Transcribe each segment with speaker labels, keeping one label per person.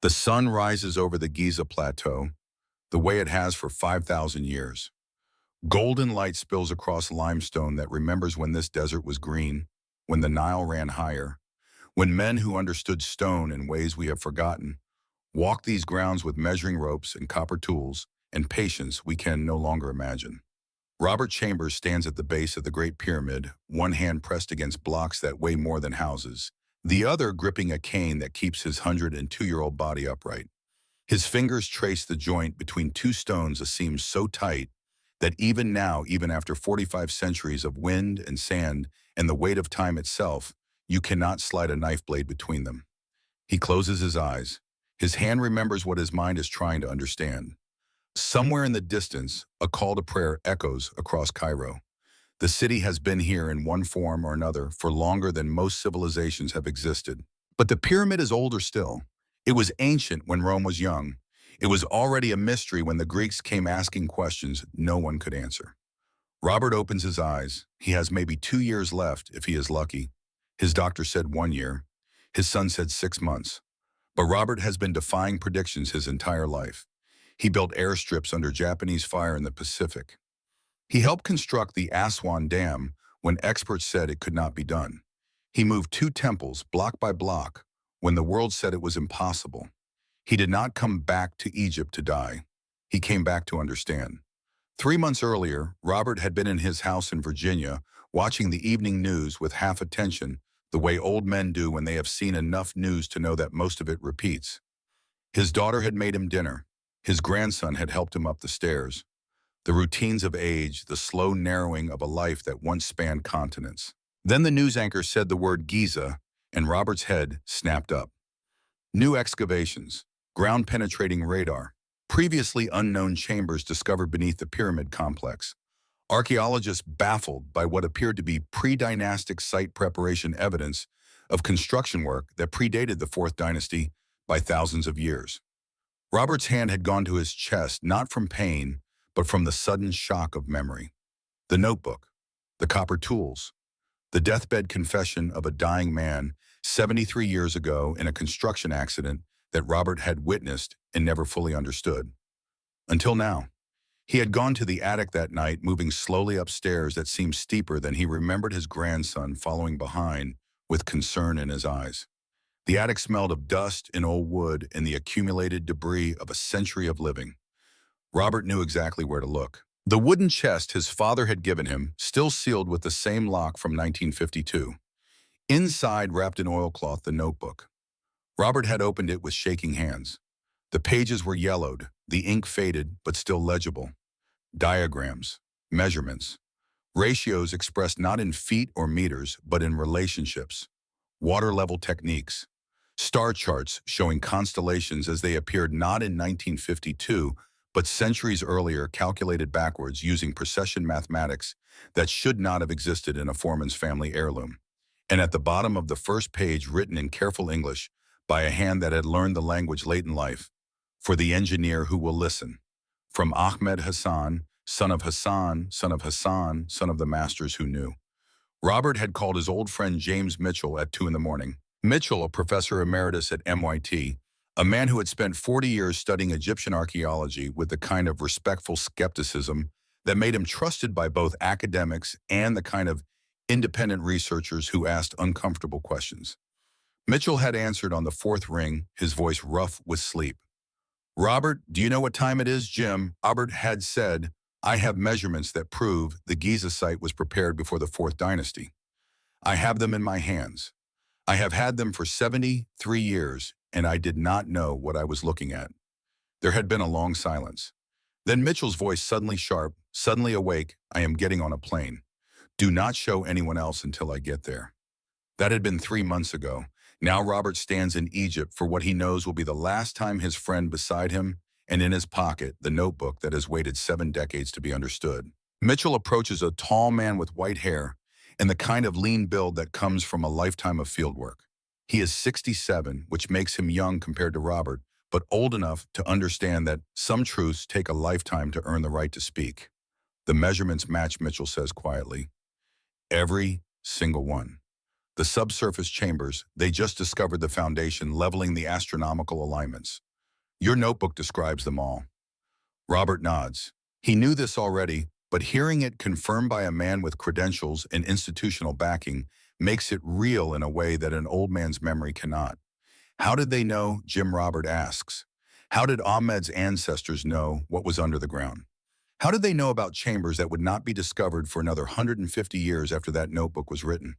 Speaker 1: The sun rises over the Giza Plateau, the way it has for 5,000 years. Golden light spills across limestone that remembers when this desert was green, when the Nile ran higher, when men who understood stone in ways we have forgotten walked these grounds with measuring ropes and copper tools and patience we can no longer imagine. Robert Chambers stands at the base of the Great Pyramid, one hand pressed against blocks that weigh more than houses, the other gripping a cane that keeps his 102-year-old body upright. His fingers trace the joint between two stones, a seam so tight that even now, even after 45 centuries of wind and sand and the weight of time itself, you cannot slide a knife blade between them. He closes his eyes. His hand remembers what his mind is trying to understand. Somewhere in the distance, a call to prayer echoes across Cairo. The city has been here in one form or another for longer than most civilizations have existed. But the pyramid is older still. It was ancient when Rome was young. It was already a mystery when the Greeks came asking questions no one could answer. Robert opens his eyes. He has maybe 2 years left if he is lucky. His doctor said 1 year. His son said 6 months. But Robert has been defying predictions his entire life. He built airstrips under Japanese fire in the Pacific. He helped construct the Aswan Dam when experts said it could not be done. He moved 2 temples block by block when the world said it was impossible. He did not come back to Egypt to die. He came back to understand. 3 months earlier, Robert had been in his house in Virginia, watching the evening news with half attention, the way old men do when they have seen enough news to know that most of it repeats. His daughter had made him dinner. His grandson had helped him up the stairs. The routines of age, the slow narrowing of a life that once spanned continents. Then the news anchor said the word Giza, and Robert's head snapped up. New excavations, ground-penetrating radar, previously unknown chambers discovered beneath the pyramid complex. Archaeologists baffled by what appeared to be pre-dynastic site preparation evidence of construction work that predated the Fourth Dynasty by thousands of years. Robert's hand had gone to his chest, not from pain, but from the sudden shock of memory. The notebook, the copper tools, the deathbed confession of a dying man 73 years ago in a construction accident that Robert had witnessed and never fully understood. Until now. He had gone to the attic that night, moving slowly upstairs that seemed steeper than he remembered his grandson following behind with concern in his eyes. The attic smelled of dust and old wood and the accumulated debris of a century of living. Robert knew exactly where to look. The wooden chest his father had given him, still sealed with the same lock from 1952. Inside, wrapped in oilcloth, the notebook. Robert had opened it with shaking hands. The pages were yellowed, the ink faded, but still legible. Diagrams, measurements, ratios expressed not in feet or meters, but in relationships. Water level techniques. Star charts showing constellations as they appeared not in 1952, but centuries earlier, calculated backwards using precession mathematics that should not have existed in a foreman's family heirloom. And at the bottom of the first page, written in careful English by a hand that had learned the language late in life, for the engineer who will listen. From Ahmed Hassan, son of Hassan, son of Hassan, son of the masters who knew. Robert had called his old friend James Mitchell at 2 in the morning. Mitchell, a professor emeritus at MIT, a man who had spent 40 years studying Egyptian archaeology with the kind of respectful skepticism that made him trusted by both academics and the kind of independent researchers who asked uncomfortable questions. Mitchell had answered on the 4th ring, his voice rough with sleep. "Robert, do you know what time it is, Jim?" Robert had said, "I have measurements that prove the Giza site was prepared before the Fourth Dynasty. I have them in my hands. I have had them for 73 years, and I did not know what I was looking at." There had been a long silence. Then Mitchell's voice suddenly sharp, suddenly awake. "I am getting on a plane. Do not show anyone else until I get there." That had been 3 months ago. Now Robert stands in Egypt for what he knows will be the last time his friend beside him, and in his pocket, the notebook that has waited 7 decades to be understood. Mitchell approaches a tall man with white hair and the kind of lean build that comes from a lifetime of fieldwork. He is 67, which makes him young compared to Robert, but old enough to understand that some truths take a lifetime to earn the right to speak. "The measurements match," Mitchell says quietly. "Every single one." The subsurface chambers, they just discovered the foundation leveling the astronomical alignments. Your notebook describes them all. Robert nods. He knew this already, but hearing it confirmed by a man with credentials and institutional backing makes it real in a way that an old man's memory cannot. How did they know? Jim Robert asks. How did Ahmed's ancestors know what was under the ground? How did they know about chambers that would not be discovered for another 150 years after that notebook was written?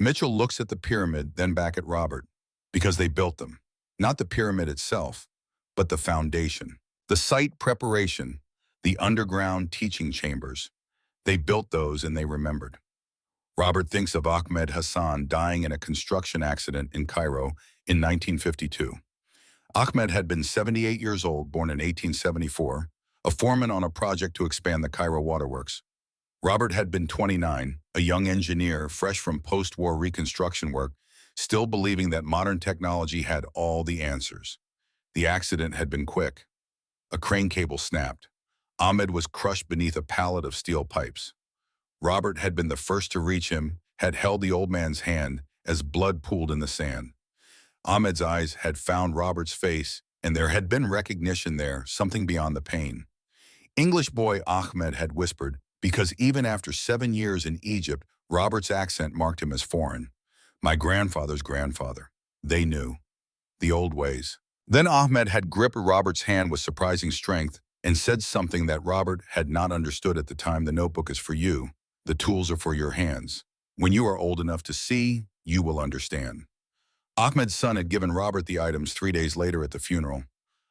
Speaker 1: Mitchell looks at the pyramid, then back at Robert. Because they built them. Not the pyramid itself, but the foundation. The site preparation, the underground teaching chambers. They built those and they remembered. Robert thinks of Ahmed Hassan dying in a construction accident in Cairo in 1952. Ahmed had been 78 years old, born in 1874, a foreman on a project to expand the Cairo waterworks. Robert had been 29, a young engineer fresh from post-war reconstruction work, still believing that modern technology had all the answers. The accident had been quick. A crane cable snapped. Ahmed was crushed beneath a pallet of steel pipes. Robert had been the first to reach him, had held the old man's hand as blood pooled in the sand. Ahmed's eyes had found Robert's face, and there had been recognition there, something beyond the pain. English boy Ahmed had whispered, because even after 7 years in Egypt, Robert's accent marked him as foreign. My grandfather's grandfather. They knew. The old ways. Then Ahmed had gripped Robert's hand with surprising strength and said something that Robert had not understood at the time. The notebook is for you. The tools are for your hands. When you are old enough to see, you will understand. Ahmed's son had given Robert the items 3 days later at the funeral.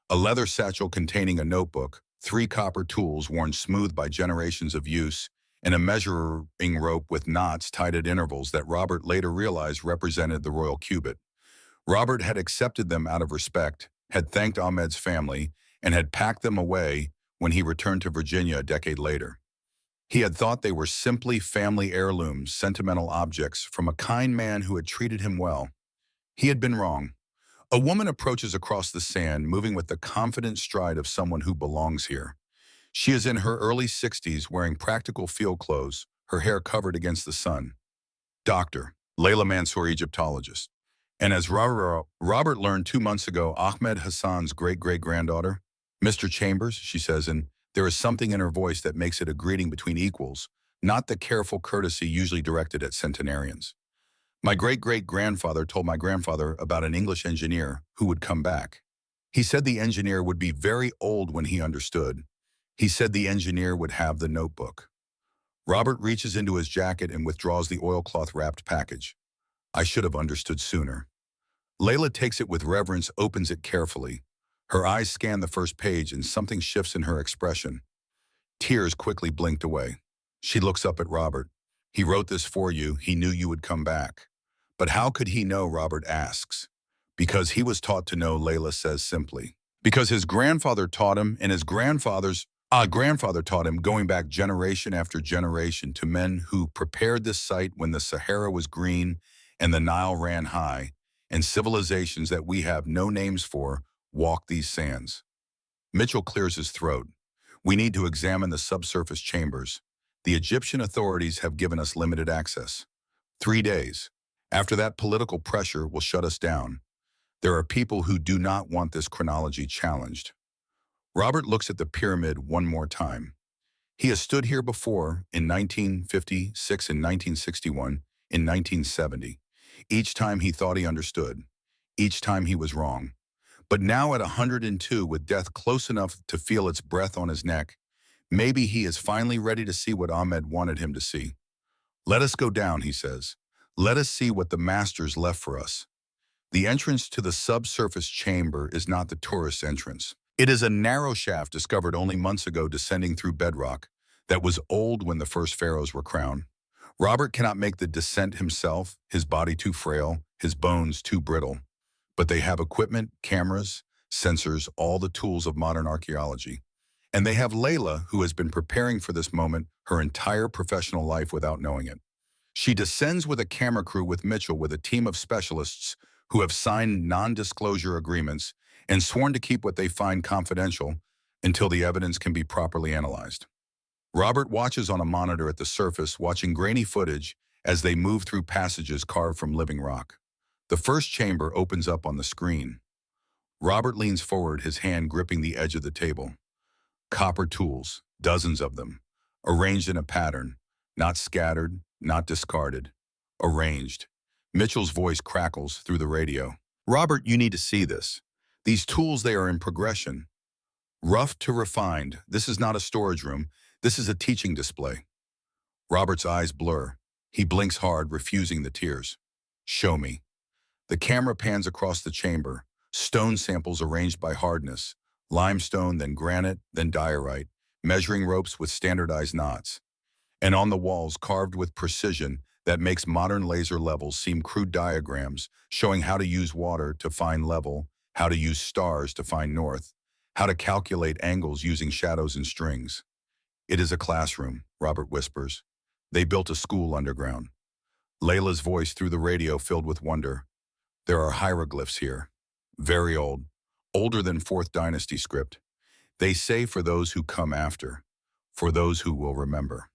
Speaker 1: A leather satchel containing a notebook, 3 copper tools worn smooth by generations of use, and a measuring rope with knots tied at intervals that Robert later realized represented the royal cubit. Robert had accepted them out of respect, had thanked Ahmed's family, and had packed them away when he returned to Virginia a decade later. He had thought they were simply family heirlooms, sentimental objects from a kind man who had treated him well. He had been wrong. A woman approaches across the sand, moving with the confident stride of someone who belongs here. She is in her early 60s, wearing practical field clothes, her hair covered against the sun. Dr. Layla Mansour, Egyptologist. And as Robert learned 2 months ago, Ahmed Hassan's great-great-granddaughter. Mr. Chambers, she says, and there is something in her voice that makes it a greeting between equals, not the careful courtesy usually directed at centenarians. My great-great-grandfather told my grandfather about an English engineer who would come back. He said the engineer would be very old when he understood. He said the engineer would have the notebook. Robert reaches into his jacket and withdraws the oilcloth-wrapped package. I should have understood sooner. Layla takes it with reverence, opens it carefully. Her eyes scan the first page and something shifts in her expression. Tears quickly blinked away. She looks up at Robert. He wrote this for you. He knew you would come back. But how could he know? Robert asks. Because he was taught to know, Layla says simply. Because his grandfather taught him, and his grandfather taught him, going back generation after generation to men who prepared this site when the Sahara was green and the Nile ran high, and civilizations that we have no names for walk these sands. Mitchell clears his throat. We need to examine the subsurface chambers. The Egyptian authorities have given us limited access. 3 days. After that, political pressure will shut us down. There are people who do not want this chronology challenged. Robert looks at the pyramid one more time. He has stood here before in 1956, in 1961, in 1970. Each time he thought he understood. Each time he was wrong. But now at 102, with death close enough to feel its breath on his neck, maybe he is finally ready to see what Ahmed wanted him to see. Let us go down, he says. Let us see what the masters left for us. The entrance to the subsurface chamber is not the tourist entrance. It is a narrow shaft discovered only months ago, descending through bedrock that was old when the first pharaohs were crowned. Robert cannot make the descent himself, his body too frail, his bones too brittle. But they have equipment, cameras, sensors, all the tools of modern archaeology. And they have Layla, who has been preparing for this moment her entire professional life without knowing it. She descends with a camera crew with Mitchell, with a team of specialists who have signed non-disclosure agreements and sworn to keep what they find confidential until the evidence can be properly analyzed. Robert watches on a monitor at the surface, watching grainy footage as they move through passages carved from living rock. The first chamber opens up on the screen. Robert leans forward, his hand gripping the edge of the table. Copper tools, dozens of them, arranged in a pattern, not scattered, not discarded, arranged. Mitchell's voice crackles through the radio. Robert, you need to see this. These tools, they are in progression. Rough to refined, this is not a storage room, this is a teaching display. Robert's eyes blur. He blinks hard, refusing the tears. Show me. The camera pans across the chamber, stone samples arranged by hardness, limestone, then granite, then diorite, measuring ropes with standardized knots. And on the walls, carved with precision that makes modern laser levels seem crude diagrams, showing how to use water to find level, how to use stars to find north, how to calculate angles using shadows and strings. It is a classroom, Robert whispers. They built a school underground. Layla's voice through the radio filled with wonder. There are hieroglyphs here. Very old. Older than 4th Dynasty script. They say for those who come after. For those who will remember.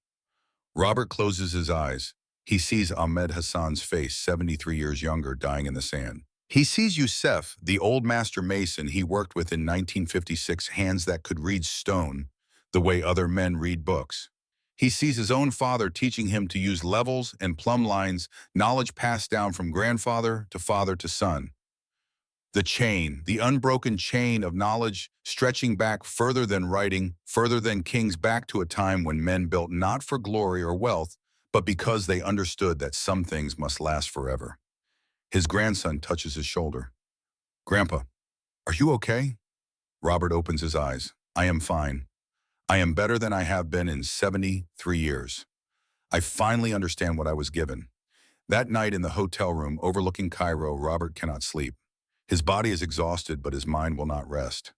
Speaker 1: Robert closes his eyes. He sees Ahmed Hassan's face, 73 years younger, dying in the sand. He sees Youssef, the old master mason he worked with in 1956, hands that could read stone the way other men read books. He sees his own father teaching him to use levels and plumb lines, knowledge passed down from grandfather to son. The chain, the unbroken chain of knowledge stretching back further than writing, further than kings, back to a time when men built not for glory or wealth, but because they understood that some things must last forever. His grandson touches his shoulder. Grandpa, are you okay? Robert opens his eyes. I am fine. I am better than I have been in 73 years. I finally understand what I was given. That night in the hotel room overlooking Cairo, Robert cannot sleep. His body is exhausted, but his mind will not rest.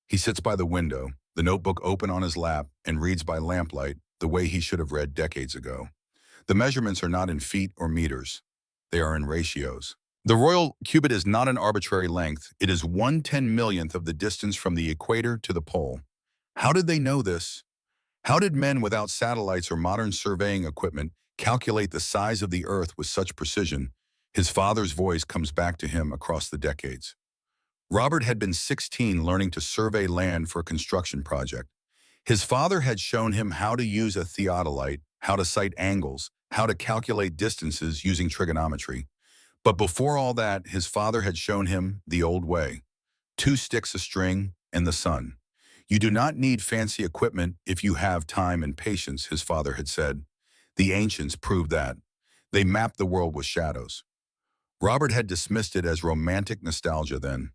Speaker 1: He sits by the window, the notebook open on his lap, and reads by lamplight the way he should have read decades ago. The measurements are not in feet or meters. They are in ratios. The royal cubit is not an arbitrary length. It is 1/10,000,000th of the distance from the equator to the pole. How did they know this? How did men without satellites or modern surveying equipment calculate the size of the earth with such precision? His father's voice comes back to him across the decades. Robert had been 16 learning to survey land for a construction project. His father had shown him how to use a theodolite, how to cite angles, how to calculate distances using trigonometry. But before all that, his father had shown him the old way. 2 sticks, a string, and the sun. You do not need fancy equipment if you have time and patience, his father had said. The ancients proved that. They mapped the world with shadows. Robert had dismissed it as romantic nostalgia then.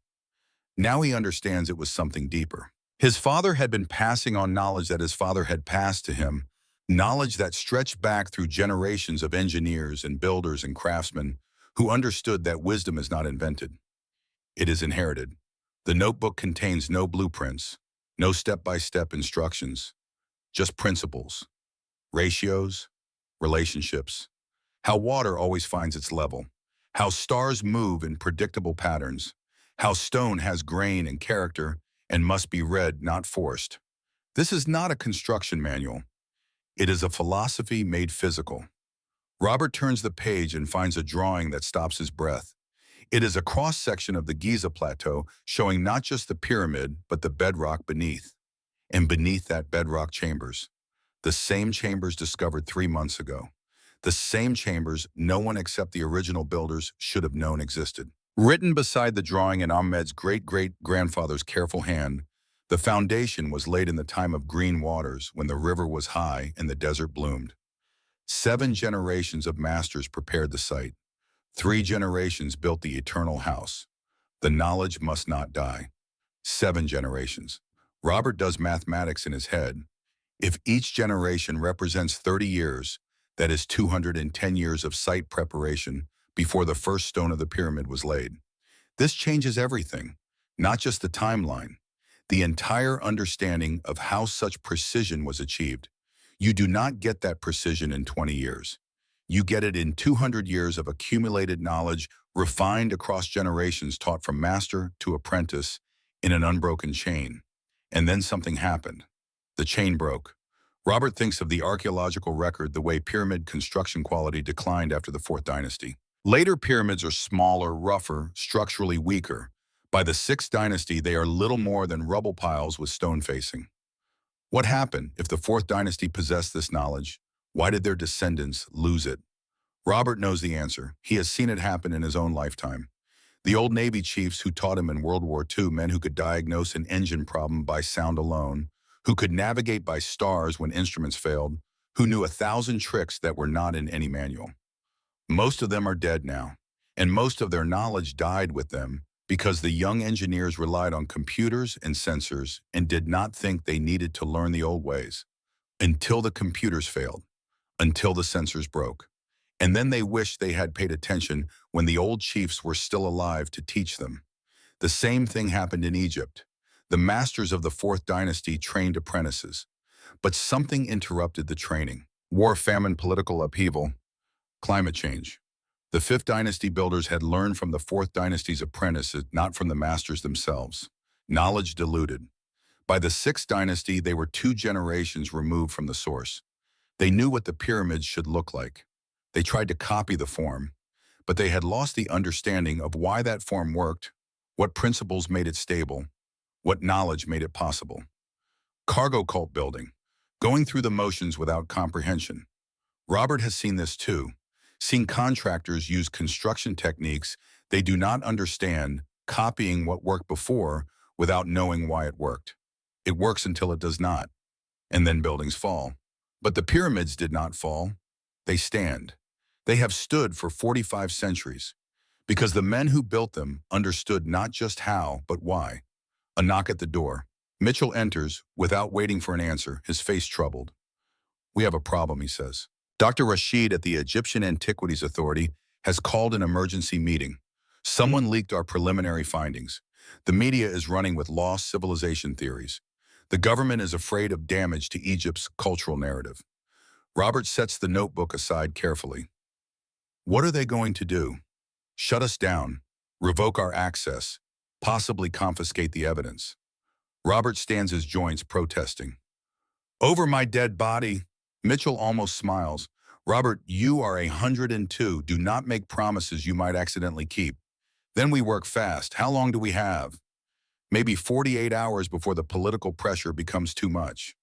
Speaker 1: Now he understands it was something deeper. His father had been passing on knowledge that his father had passed to him, knowledge that stretched back through generations of engineers and builders and craftsmen who understood that wisdom is not invented. It is inherited. The notebook contains no blueprints, no step-by-step instructions, just principles, ratios, relationships, how water always finds its level, how stars move in predictable patterns, how stone has grain and character and must be read, not forced. This is not a construction manual. It is a philosophy made physical. Robert turns the page and finds a drawing that stops his breath. It is a cross-section of the Giza Plateau, showing not just the pyramid, but the bedrock beneath. And beneath that bedrock, chambers. The same chambers discovered 3 months ago. The same chambers no one except the original builders should have known existed. Written beside the drawing in Ahmed's great-great-grandfather's careful hand, the foundation was laid in the time of green waters when the river was high and the desert bloomed. 7 generations of masters prepared the site. 3 generations built the eternal house. The knowledge must not die. 7 generations. Robert does mathematics in his head. If each generation represents 30 years, that is 210 years of site preparation before the first stone of the pyramid was laid. This changes everything, not just the timeline, the entire understanding of how such precision was achieved. You do not get that precision in 20 years. You get it in 200 years of accumulated knowledge, refined across generations, taught from master to apprentice in an unbroken chain. And then something happened. The chain broke. Robert thinks of the archaeological record the way pyramid construction quality declined after the Fourth Dynasty. Later pyramids are smaller, rougher, structurally weaker. By the Sixth Dynasty, they are little more than rubble piles with stone facing. What happened if the Fourth Dynasty possessed this knowledge? Why did their descendants lose it? Robert knows the answer. He has seen it happen in his own lifetime. The old Navy chiefs who taught him in World War II, men who could diagnose an engine problem by sound alone, who could navigate by stars when instruments failed, who knew 1,000 tricks that were not in any manual. Most of them are dead now, and most of their knowledge died with them because the young engineers relied on computers and sensors and did not think they needed to learn the old ways until the computers failed, until the sensors broke. And then they wished they had paid attention when the old chiefs were still alive to teach them. The same thing happened in Egypt. The masters of the Fourth Dynasty trained apprentices, but something interrupted the training. War, famine, political upheaval, climate change. The Fifth Dynasty builders had learned from the Fourth Dynasty's apprentices, not from the masters themselves. Knowledge diluted. By the Sixth Dynasty, they were 2 generations removed from the source. They knew what the pyramids should look like. They tried to copy the form, but they had lost the understanding of why that form worked, what principles made it stable, what knowledge made it possible. Cargo cult building, going through the motions without comprehension. Robert has seen this too, seen contractors use construction techniques they do not understand, copying what worked before without knowing why it worked. It works until it does not, and then buildings fall. But the pyramids did not fall. They stand. They have stood for 45 centuries because the men who built them understood not just how, but why. A knock at the door. Mitchell enters without waiting for an answer, his face troubled. "We have a problem," he says. Dr. Rashid at the Egyptian Antiquities Authority has called an emergency meeting. Someone leaked our preliminary findings. The media is running with lost civilization theories. The government is afraid of damage to Egypt's cultural narrative. Robert sets the notebook aside carefully. What are they going to do? Shut us down, revoke our access, possibly confiscate the evidence. Robert stands his joints, protesting. "Over my dead body." Mitchell almost smiles. "Robert, you are 102. Do not make promises you might accidentally keep. Then we work fast. How long do we have?" "Maybe 48 hours before the political pressure becomes too much."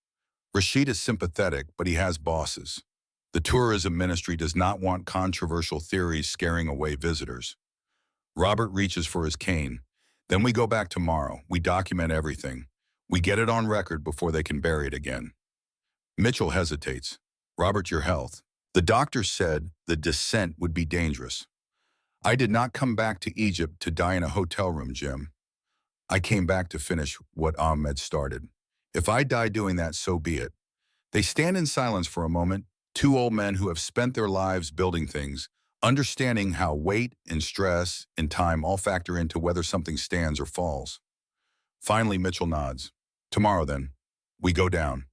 Speaker 1: Rashid is sympathetic, but he has bosses. The tourism ministry does not want controversial theories scaring away visitors. Robert reaches for his cane. "Then we go back tomorrow. We document everything. We get it on record before they can bury it again." Mitchell hesitates. "Robert, your health." "The doctor said the descent would be dangerous." "I did not come back to Egypt to die in a hotel room, Jim. I came back to finish what Ahmed started. If I die doing that, so be it." They stand in silence for a moment, 2 old men who have spent their lives building things, understanding how weight and stress and time all factor into whether something stands or falls. Finally, Mitchell nods. "Tomorrow, then. We go down."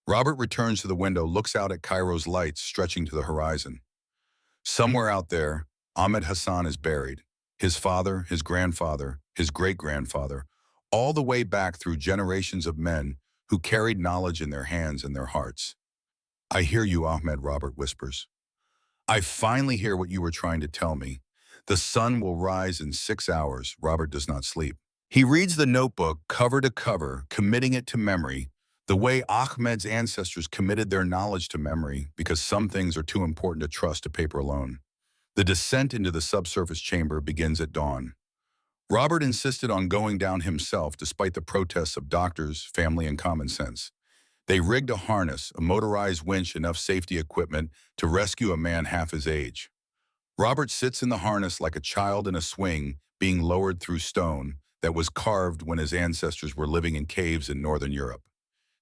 Speaker 1: Robert returns to the window, looks out at Cairo's lights stretching to the horizon. Somewhere out there, Ahmed Hassan is buried. His father, his grandfather, his great-grandfather, all the way back through generations of men who carried knowledge in their hands and their hearts. "I hear you, Ahmed," Robert whispers. "I finally hear what you were trying to tell me. The sun will rise in 6 hours." Robert does not sleep. He reads the notebook cover to cover, committing it to memory, the way Ahmed's ancestors committed their knowledge to memory, because some things are too important to trust to paper alone. The descent into the subsurface chamber begins at dawn. Robert insisted on going down himself despite the protests of doctors, family, and common sense. They rigged a harness, a motorized winch, enough safety equipment to rescue a man half his age. Robert sits in the harness like a child in a swing, being lowered through stone that was carved when his ancestors were living in caves in northern Europe.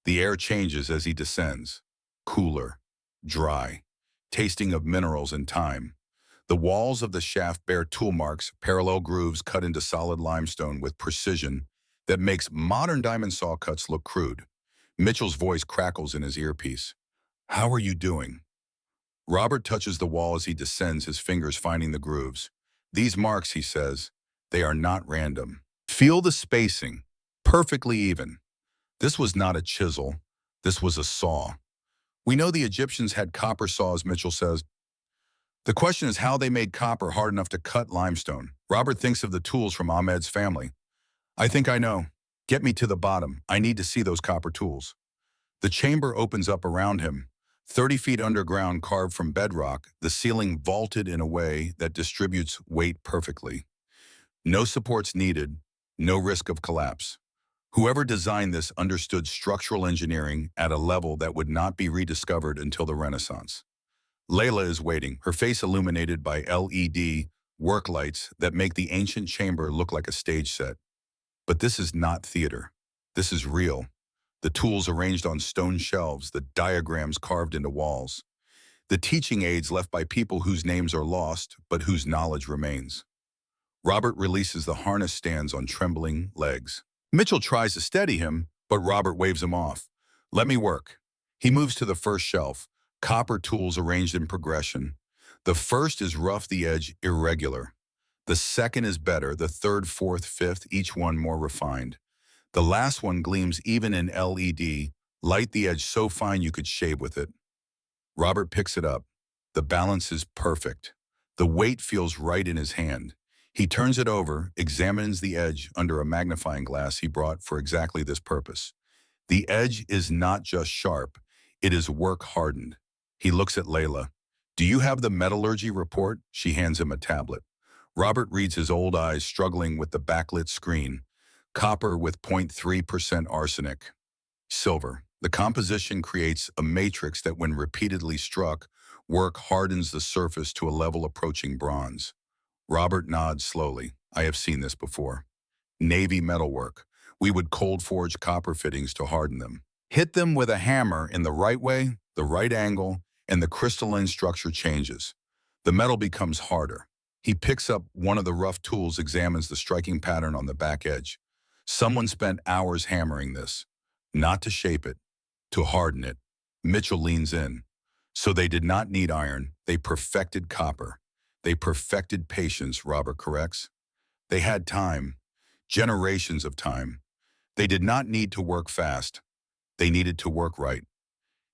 Speaker 1: The air changes as he descends. Cooler, dry, tasting of minerals and time. The walls of the shaft bear tool marks, parallel grooves cut into solid limestone with precision that makes modern diamond saw cuts look crude. Mitchell's voice crackles in his earpiece. "How are you doing?" Robert touches the wall as he descends, his fingers finding the grooves. "These marks," he says, "they are not random. Feel the spacing, perfectly even. This was not a chisel, this was a saw." We know the Egyptians had copper saws, Mitchell says. The question is how they made copper hard enough to cut limestone. Robert thinks of the tools from Ahmed's family. I think I know. Get me to the bottom. I need to see those copper tools. The chamber opens up around him. 30 feet underground, carved from bedrock, the ceiling vaulted in a way that distributes weight perfectly. No supports needed, no risk of collapse. Whoever designed this understood structural engineering at a level that would not be rediscovered until the Renaissance. Layla is waiting, her face illuminated by LED work lights that make the ancient chamber look like a stage set. But this is not theater. This is real. The tools arranged on stone shelves, the diagrams carved into walls, the teaching aids left by people whose names are lost but whose knowledge remains. Robert releases the harness stands on trembling legs. Mitchell tries to steady him, but Robert waves him off. Let me work. He moves to the first shelf, copper tools arranged in progression. The first is rough, the edge irregular. The second is better, the third, fourth, fifth, each one more refined. The last one gleams even in LED, light, the edge so fine you could shave with it. Robert picks it up. The balance is perfect. The weight feels right in his hand. He turns it over, examines the edge under a magnifying glass he brought for exactly this purpose. The edge is not just sharp, it is work-hardened. He looks at Layla. Do you have the metallurgy report? She hands him a tablet. Robert reads, his old eyes struggling with the backlit screen. Copper with 0.3% arsenic. Silver. The composition creates a matrix that, when repeatedly struck, work hardens the surface to a level approaching bronze. Robert nods slowly. I have seen this before. Navy metalwork. We would cold forge copper fittings to harden them. Hit them with a hammer in the right way, the right angle, and the crystalline structure changes. The metal becomes harder. He picks up one of the rough tools, examines the striking pattern on the back edge. Someone spent hours hammering this, not to shape it, to harden it. Mitchell leans in. So they did not need iron, they perfected copper. They perfected patience, Robert corrects. They had time, generations of time. They did not need to work fast. They needed to work right.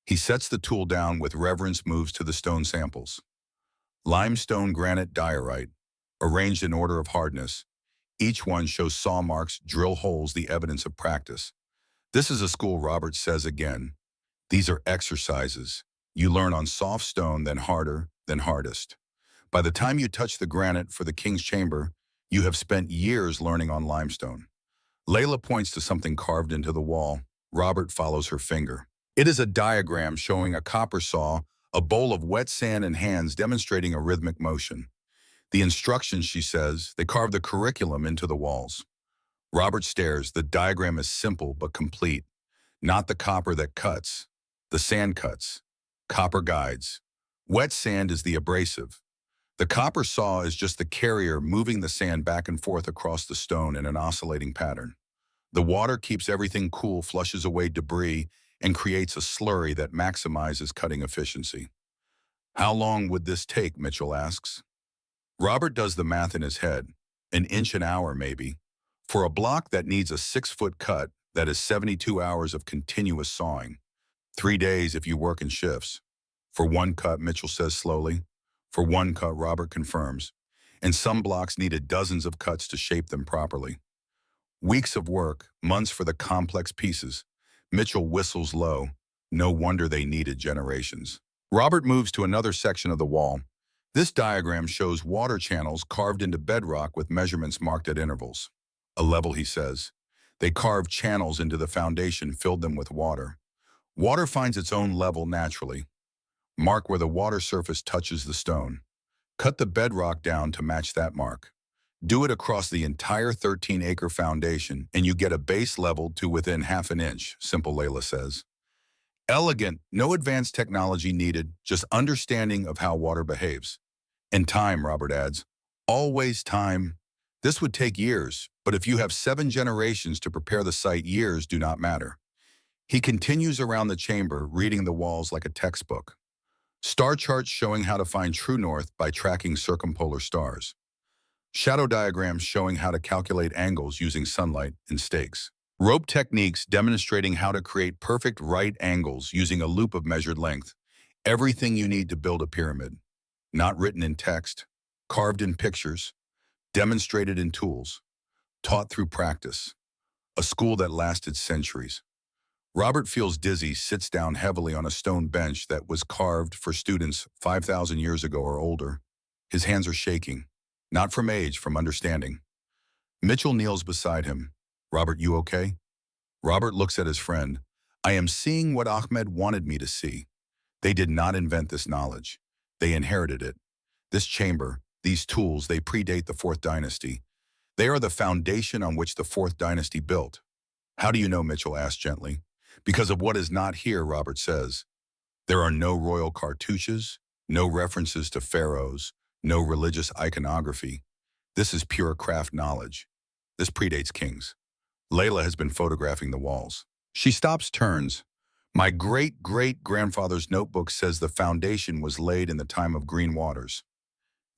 Speaker 1: He sets the tool down with reverence, moves to the stone samples. Limestone, granite, diorite, arranged in order of hardness. Each one shows saw marks, drill holes, the evidence of practice. This is a school, Robert says again. These are exercises. You learn on soft stone, then harder, then hardest. By the time you touch the granite for the king's chamber, you have spent years learning on limestone. Layla points to something carved into the wall. Robert follows her finger. It is a diagram showing a copper saw, a bowl of wet sand, and hands demonstrating a rhythmic motion. The instructions, she says, they carve the curriculum into the walls. Robert stares. The diagram is simple but complete. Not the copper that cuts. The sand cuts. Copper guides. Wet sand is the abrasive. The copper saw is just the carrier moving the sand back and forth across the stone in an oscillating pattern. The water keeps everything cool, flushes away debris, and creates a slurry that maximizes cutting efficiency. How long would this take, Mitchell asks. Robert does the math in his head. An inch an hour, maybe. For a block that needs a 6-foot cut, that is 72 hours of continuous sawing. 3 days if you work in shifts. For one cut, Mitchell says slowly. For one cut, Robert confirms. And some blocks needed dozens of cuts to shape them properly. Weeks of work, months for the complex pieces. Mitchell whistles low. No wonder they needed generations. Robert moves to another section of the wall. This diagram shows water channels carved into bedrock with measurements marked at intervals. A level, he says. They carved channels into the foundation, filled them with water. Water finds its own level naturally. Mark where the water surface touches the stone. Cut the bedrock down to match that mark. Do it across the entire 13-acre foundation, and you get a base level to within half an inch, simple, Layla says. Elegant, no advanced technology needed, just understanding of how water behaves. And time, Robert adds. Always time. This would take years, but if you have 7 generations to prepare the site, years do not matter. He continues around the chamber, reading the walls like a textbook. Star charts showing how to find true north by tracking circumpolar stars. Shadow diagrams showing how to calculate angles using sunlight and stakes. Rope techniques demonstrating how to create perfect right angles using a loop of measured length. Everything you need to build a pyramid. Not written in text, carved in pictures, demonstrated in tools, taught through practice. A school that lasted centuries. Robert feels dizzy, sits down heavily on a stone bench that was carved for students 5,000 years ago or older. His hands are shaking, not from age, from understanding. Mitchell kneels beside him. Robert, you okay? Robert looks at his friend. I am seeing what Ahmed wanted me to see. They did not invent this knowledge. They inherited it. This chamber, these tools, they predate the Fourth Dynasty. They are the foundation on which the Fourth Dynasty built. How do you know, Mitchell asked gently. Because of what is not here, Robert says. There are no royal cartouches, no references to pharaohs, no religious iconography. This is pure craft knowledge. This predates kings. Layla has been photographing the walls. She stops, turns. My great-great-grandfather's notebook says the foundation was laid in the time of green waters,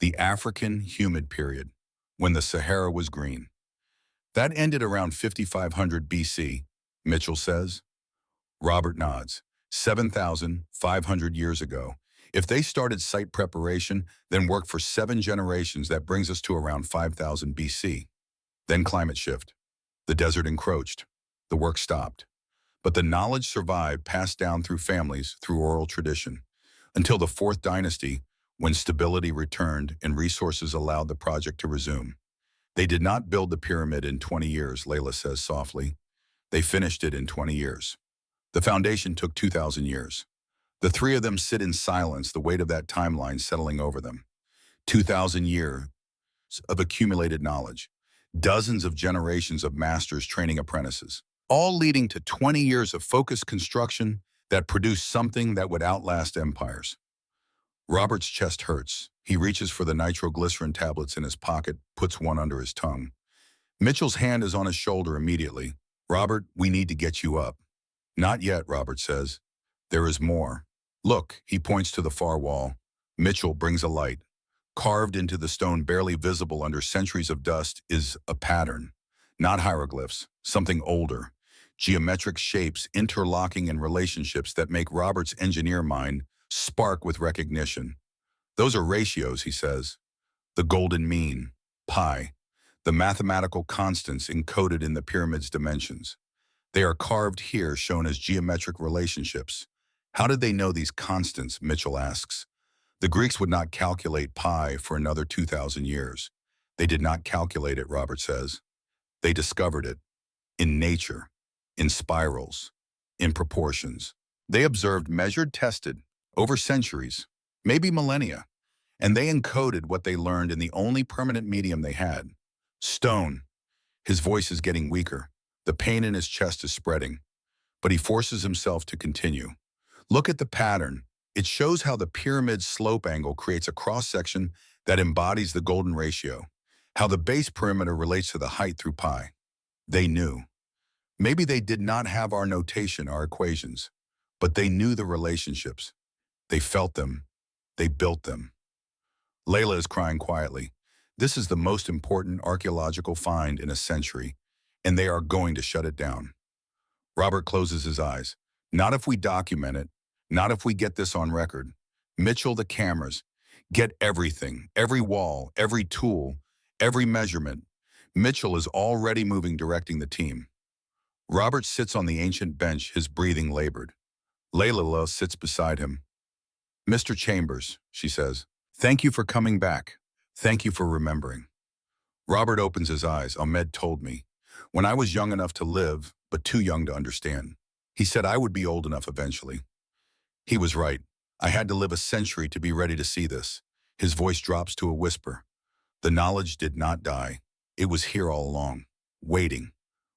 Speaker 1: the African humid period, when the Sahara was green. That ended around 5500 BC, Mitchell says. Robert nods. 7,500 years ago. If they started site preparation, then worked for 7 generations, that brings us to around 5000 BC. Then climate shift. The desert encroached. The work stopped. But the knowledge survived, passed down through families, through oral tradition, until the Fourth Dynasty, when stability returned and resources allowed the project to resume. They did not build the pyramid in 20 years, Layla says softly. They finished it in 20 years. The foundation took 2,000 years. The three of them sit in silence, the weight of that timeline settling over them. 2,000 years of accumulated knowledge. Dozens of generations of masters training apprentices, all leading to 20 years of focused construction that produced something that would outlast empires. Robert's chest hurts. He reaches for the nitroglycerin tablets in his pocket, puts one under his tongue. Mitchell's hand is on his shoulder immediately. Robert, we need to get you up. Not yet, Robert says. There is more. Look, he points to the far wall. Mitchell brings a light. Carved into the stone, barely visible under centuries of dust, is a pattern. Not hieroglyphs, something older. Geometric shapes interlocking in relationships that make Robert's engineer mind spark with recognition. Those are ratios, he says. The golden mean, pi, the mathematical constants encoded in the pyramid's dimensions. They are carved here, shown as geometric relationships. How did they know these constants, Mitchell asks. The Greeks would not calculate pi for another 2,000 years. They did not calculate it, Robert says. They discovered it. In nature. In spirals. In proportions. They observed, measured, tested, over centuries, maybe millennia. And they encoded what they learned in the only permanent medium they had. Stone. His voice is getting weaker. The pain in his chest is spreading. But he forces himself to continue. Look at the pattern. It shows how the pyramid's slope angle creates a cross-section that embodies the golden ratio, how the base perimeter relates to the height through pi. They knew. Maybe they did not have our notation, our equations, but they knew the relationships. They felt them. They built them. Layla is crying quietly. This is the most important archaeological find in a century, and they are going to shut it down. Robert closes his eyes. Not if we document it. Not if we get this on record. Mitchell, the cameras. Get everything, every wall, every tool, every measurement. Mitchell is already moving, directing the team. Robert sits on the ancient bench, his breathing labored. Layla sits beside him. Mr. Chambers, she says, thank you for coming back. Thank you for remembering. Robert opens his eyes. Ahmed told me. When I was young enough to live, but too young to understand. He said I would be old enough eventually. He was right. I had to live a century to be ready to see this. His voice drops to a whisper. The knowledge did not die. It was here all along, waiting.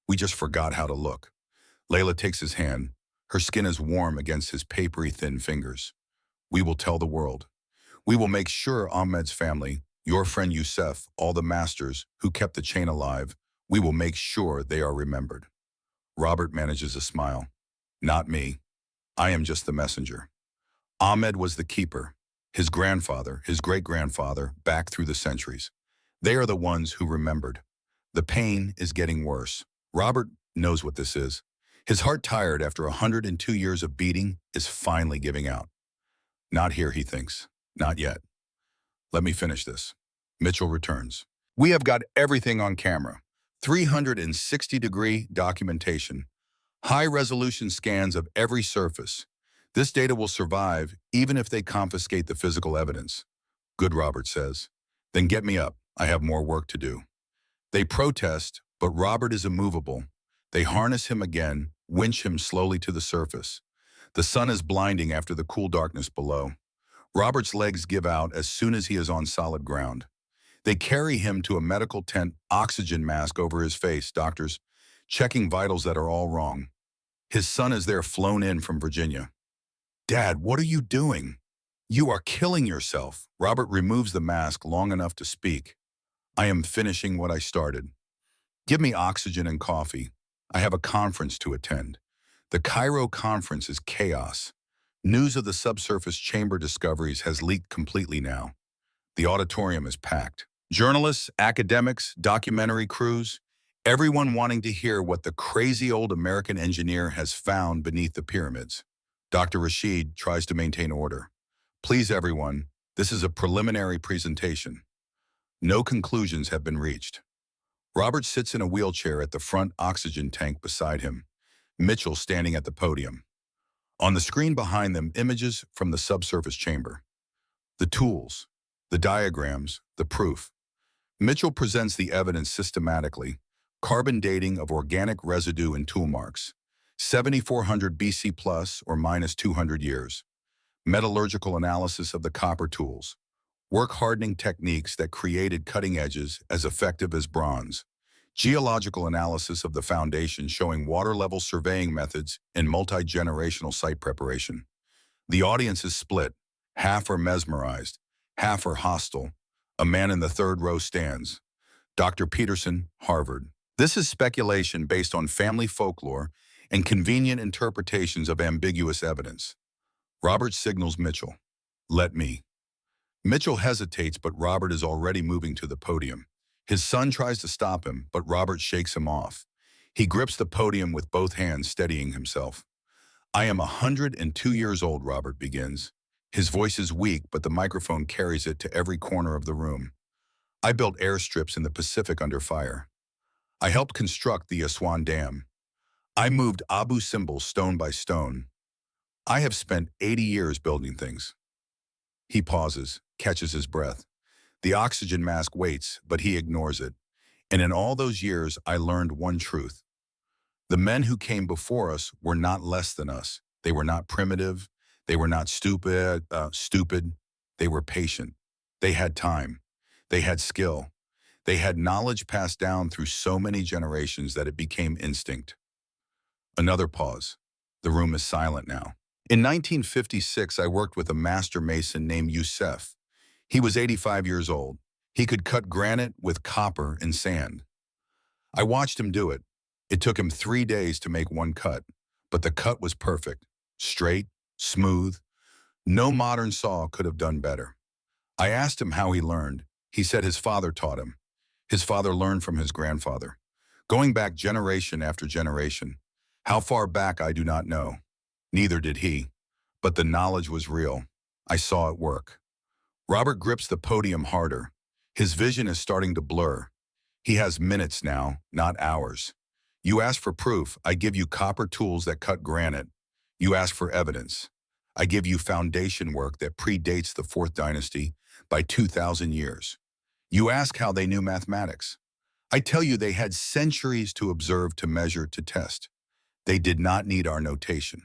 Speaker 1: We just forgot how to look. Layla takes his hand. Her skin is warm against his papery thin fingers. We will tell the world. We will make sure Ahmed's family, your friend Youssef, all the masters who kept the chain alive, we will make sure they are remembered. Robert manages a smile. Not me. I am just the messenger. Ahmed was the keeper. His grandfather, his great-grandfather, back through the centuries. They are the ones who remembered. The pain is getting worse. Robert, knows what this is. His heart, tired after 102 years of beating, is finally giving out. Not here, he thinks. Not yet. Let me finish this. Mitchell returns. We have got everything on camera. 360-degree documentation. High-resolution scans of every surface. This data will survive even if they confiscate the physical evidence. Good, Robert says. Then get me up. I have more work to do. They protest, but Robert is immovable. They harness him again, winch him slowly to the surface. The sun is blinding after the cool darkness below. Robert's legs give out as soon as he is on solid ground. They carry him to a medical tent, oxygen mask over his face, doctors, checking vitals that are all wrong. His son is there, flown in from Virginia. Dad, what are you doing? You are killing yourself. Robert removes the mask long enough to speak. I am finishing what I started. Give me oxygen and coffee. I have a conference to attend. The Cairo conference is chaos. News of the subsurface chamber discoveries has leaked completely now. The auditorium is packed. Journalists, academics, documentary crews, everyone wanting to hear what the crazy old American engineer has found beneath the pyramids. Dr. Rashid tries to maintain order. Please, everyone, this is a preliminary presentation. No conclusions have been reached. Robert sits in a wheelchair at the front oxygen tank beside him. Mitchell standing at the podium. On the screen behind them, images from the subsurface chamber. The tools, the diagrams, the proof. Mitchell presents the evidence systematically. Carbon dating of organic residue and tool marks. 7400 BC plus or minus 200 years. Metallurgical analysis of the copper tools. Work hardening techniques that created cutting edges as effective as bronze. Geological analysis of the foundation showing water level surveying methods in multi-generational site preparation. The audience is split. Half are mesmerized, half are hostile. A man in the third row stands. Dr. Peterson, Harvard. This is speculation based on family folklore and convenient interpretations of ambiguous evidence. Robert signals Mitchell. Let me. Mitchell hesitates, but Robert is already moving to the podium. His son tries to stop him, but Robert shakes him off. He grips the podium with both hands, steadying himself. I am 102 years old, Robert begins. His voice is weak, but the microphone carries it to every corner of the room. I built airstrips in the Pacific under fire. I helped construct the Aswan Dam. I moved Abu Simbel stone by stone. I have spent 80 years building things. He pauses, catches his breath. The oxygen mask waits, but he ignores it. And in all those years, I learned one truth. The men who came before us were not less than us. They were not primitive. They were not stupid. They were patient. They had time. They had skill. They had knowledge passed down through so many generations that it became instinct. Another pause. The room is silent now. In 1956, I worked with a master mason named Youssef. He was 85 years old. He could cut granite with copper and sand. I watched him do it. It took him 3 days to make one cut, but the cut was perfect, straight, smooth. No modern saw could have done better. I asked him how he learned. He said his father taught him. His father learned from his grandfather, going back generation after generation. How far back I do not know. Neither did he. But the knowledge was real. I saw it work. Robert grips the podium harder. His vision is starting to blur. He has minutes now, not hours. You ask for proof, I give you copper tools that cut granite. You ask for evidence. I give you foundation work that predates the Fourth Dynasty by 2,000 years. You ask how they knew mathematics. I tell you they had centuries to observe, to measure, to test. They did not need our notation.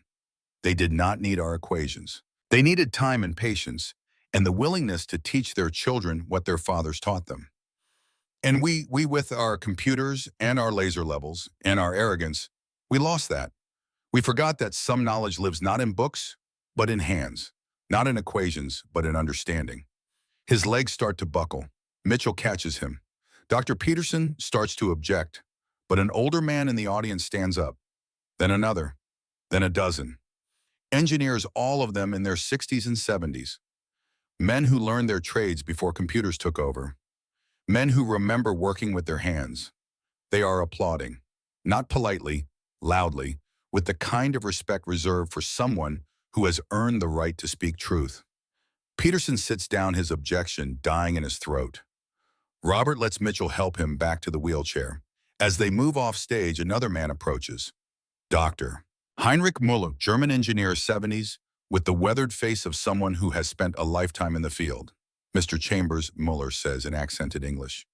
Speaker 1: They did not need our equations. They needed time and patience, and the willingness to teach their children what their fathers taught them. And we with our computers and our laser levels and our arrogance, we lost that. We forgot that some knowledge lives not in books, but in hands, not in equations, but in understanding. His legs start to buckle. Mitchell catches him. Dr. Peterson starts to object, but an older man in the audience stands up. Then another, then a dozen. Engineers, all of them in their 60s and 70s. Men who learned their trades before computers took over. Men who remember working with their hands. They are applauding. Not politely, loudly, with the kind of respect reserved for someone who has earned the right to speak truth. Peterson sits down, his objection dying in his throat. Robert lets Mitchell help him back to the wheelchair. As they move off stage, another man approaches. Doctor. Heinrich Muller, German engineer, 70s, with the weathered face of someone who has spent a lifetime in the field. Mr. Chambers, Muller says in accented English.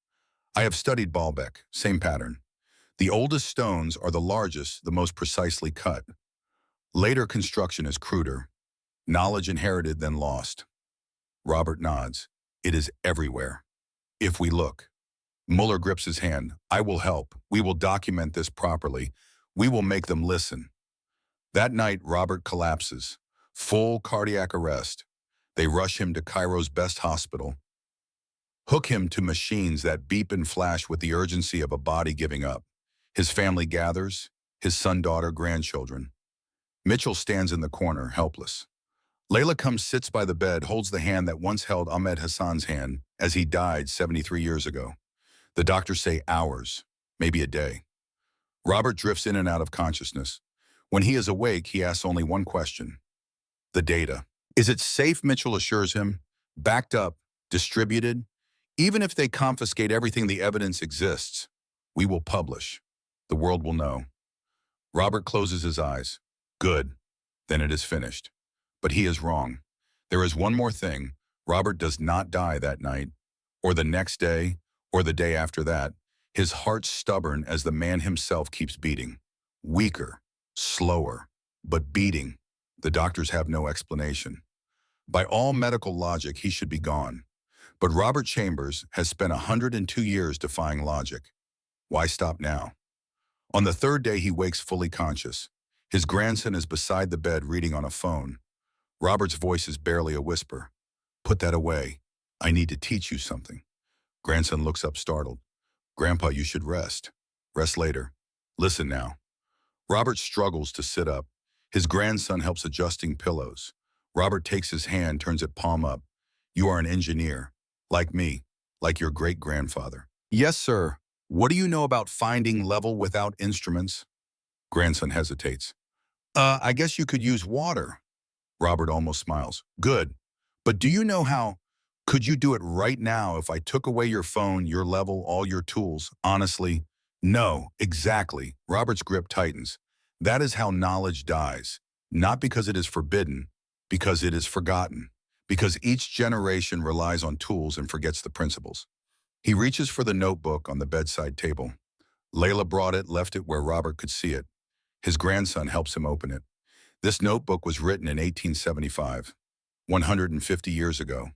Speaker 1: I have studied Baalbek, same pattern. The oldest stones are the largest, the most precisely cut. Later construction is cruder. Knowledge inherited, then lost. Robert nods. It is everywhere. If we look. Muller grips his hand. I will help. We will document this properly. We will make them listen. That night, Robert collapses. Full cardiac arrest. They rush him to Cairo's best hospital. Hook him to machines that beep and flash with the urgency of a body giving up. His family gathers, his son, daughter, grandchildren. Mitchell stands in the corner, helpless. Layla comes, sits by the bed, holds the hand that once held Ahmed Hassan's hand as he died 73 years ago. The doctors say hours, maybe a day. Robert drifts in and out of consciousness. When he is awake, he asks only one question. The data. Is it safe, Mitchell assures him? Backed up, distributed? Even if they confiscate everything, the evidence exists. We will publish. The world will know. Robert closes his eyes. Good. Then it is finished. But he is wrong. There is one more thing. Robert does not die that night, or the next day, or the day after that. His heart stubborn as the man himself keeps beating. Weaker, slower, but beating. The doctors have no explanation. By all medical logic, he should be gone. But Robert Chambers has spent 102 years defying logic. Why stop now? On the third day, he wakes fully conscious. His grandson is beside the bed reading on a phone. Robert's voice is barely a whisper. Put that away. I need to teach you something. Grandson looks up startled. Grandpa, you should rest. Rest later. Listen now. Robert struggles to sit up. His grandson helps adjusting pillows. Robert takes his hand, turns it palm up. You are an engineer. Like me. Like your great-grandfather. Yes, sir. What do you know about finding level without instruments? Grandson hesitates. I guess you could use water. Robert almost smiles. Good. But do you know how? Could you do it right now if I took away your phone, your level, all your tools? Honestly, no, exactly. Robert's grip tightens. That is how knowledge dies. Not because it is forbidden, because it is forgotten. Because each generation relies on tools and forgets the principles. He reaches for the notebook on the bedside table. Layla brought it, left it where Robert could see it. His grandson helps him open it. This notebook was written in 1875, 150 years ago.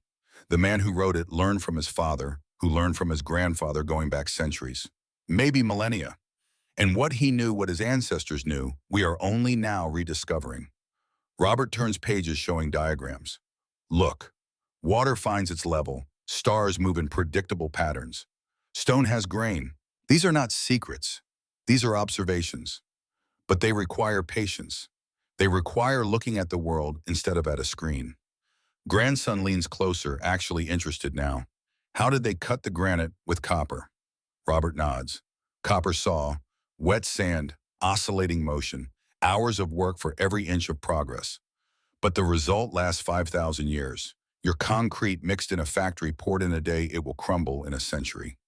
Speaker 1: The man who wrote it learned from his father, who learned from his grandfather going back centuries, maybe millennia. And what he knew, what his ancestors knew, we are only now rediscovering. Robert turns pages showing diagrams. Look, water finds its level. Stars move in predictable patterns. Stone has grain. These are not secrets. These are observations. But they require patience. They require looking at the world instead of at a screen. Grandson leans closer, actually interested now. How did they cut the granite with copper? Robert nods. Copper saw, wet sand, oscillating motion, hours of work for every inch of progress. But the result lasts 5,000 years. Your concrete mixed in a factory, poured in a day, it will crumble in a century.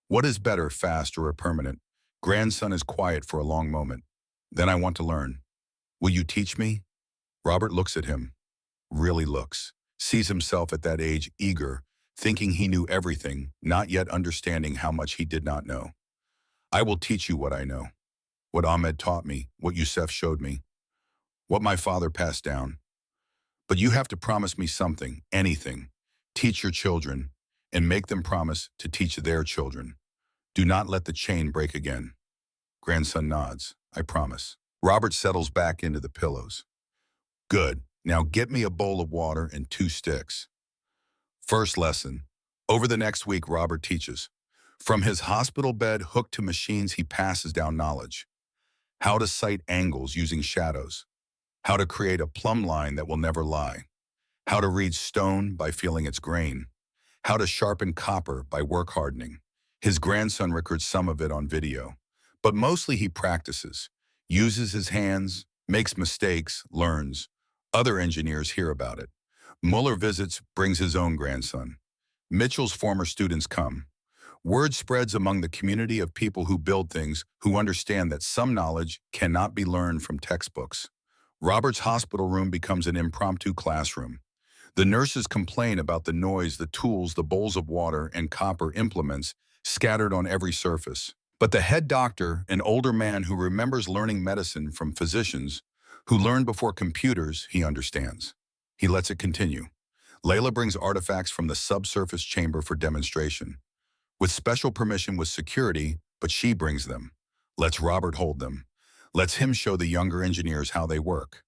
Speaker 1: What is better, fast or permanent? Grandson is quiet for a long moment. Then I want to learn. Will you teach me? Robert looks at him. Really looks. Sees himself at that age, eager, thinking he knew everything, not yet understanding how much he did not know. I will teach you what I know. What Ahmed taught me, what Youssef showed me, what my father passed down. But you have to promise me something, anything. Teach your children, and make them promise to teach their children. Do not let the chain break again. Grandson nods. I promise. Robert settles back into the pillows. Good. Now get me a bowl of water and 2 sticks. First lesson. Over the next week, Robert teaches. From his hospital bed hooked to machines, he passes down knowledge. How to sight angles using shadows. How to create a plumb line that will never lie. How to read stone by feeling its grain. How to sharpen copper by work hardening. His grandson records some of it on video. But mostly he practices, uses his hands, makes mistakes, learns. Other engineers hear about it. Mueller visits, brings his own grandson. Mitchell's former students come. Word spreads among the community of people who build things, who understand that some knowledge cannot be learned from textbooks. Robert's hospital room becomes an impromptu classroom. The nurses complain about the noise, the tools, the bowls of water, and copper implements scattered on every surface. But the head doctor, an older man who remembers learning medicine from physicians, who learned before computers, he understands. He lets it continue. Layla brings artifacts from the subsurface chamber for demonstration. With special permission with security, but she brings them. Lets Robert hold them. Lets him show the younger engineers how they work.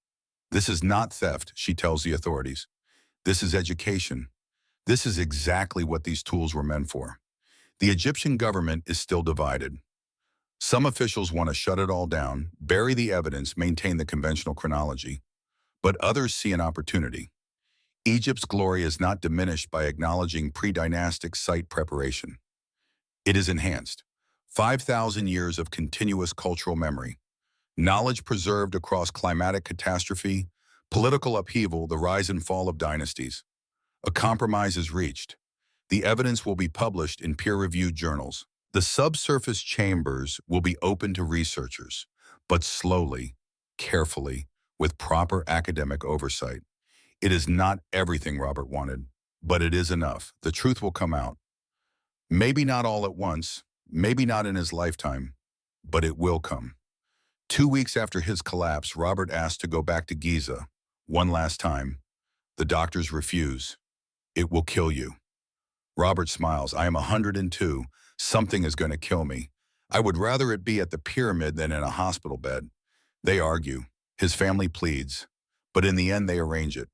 Speaker 1: This is not theft, she tells the authorities. This is education. This is exactly what these tools were meant for. The Egyptian government is still divided. Some officials want to shut it all down, bury the evidence, maintain the conventional chronology. But others see an opportunity. Egypt's glory is not diminished by acknowledging pre-dynastic site preparation. It is enhanced. 5,000 years of continuous cultural memory. Knowledge preserved across climatic catastrophe, political upheaval, the rise and fall of dynasties. A compromise is reached. The evidence will be published in peer-reviewed journals. The subsurface chambers will be open to researchers, but slowly, carefully, with proper academic oversight. It is not everything Robert wanted, but it is enough. The truth will come out. Maybe not all at once, maybe not in his lifetime, but it will come. 2 weeks after his collapse, Robert asked to go back to Giza one last time. The doctors refuse. It will kill you. Robert smiles. I am 102. Something is going to kill me. I would rather it be at the pyramid than in a hospital bed. They argue. His family pleads. But in the end, they arrange it.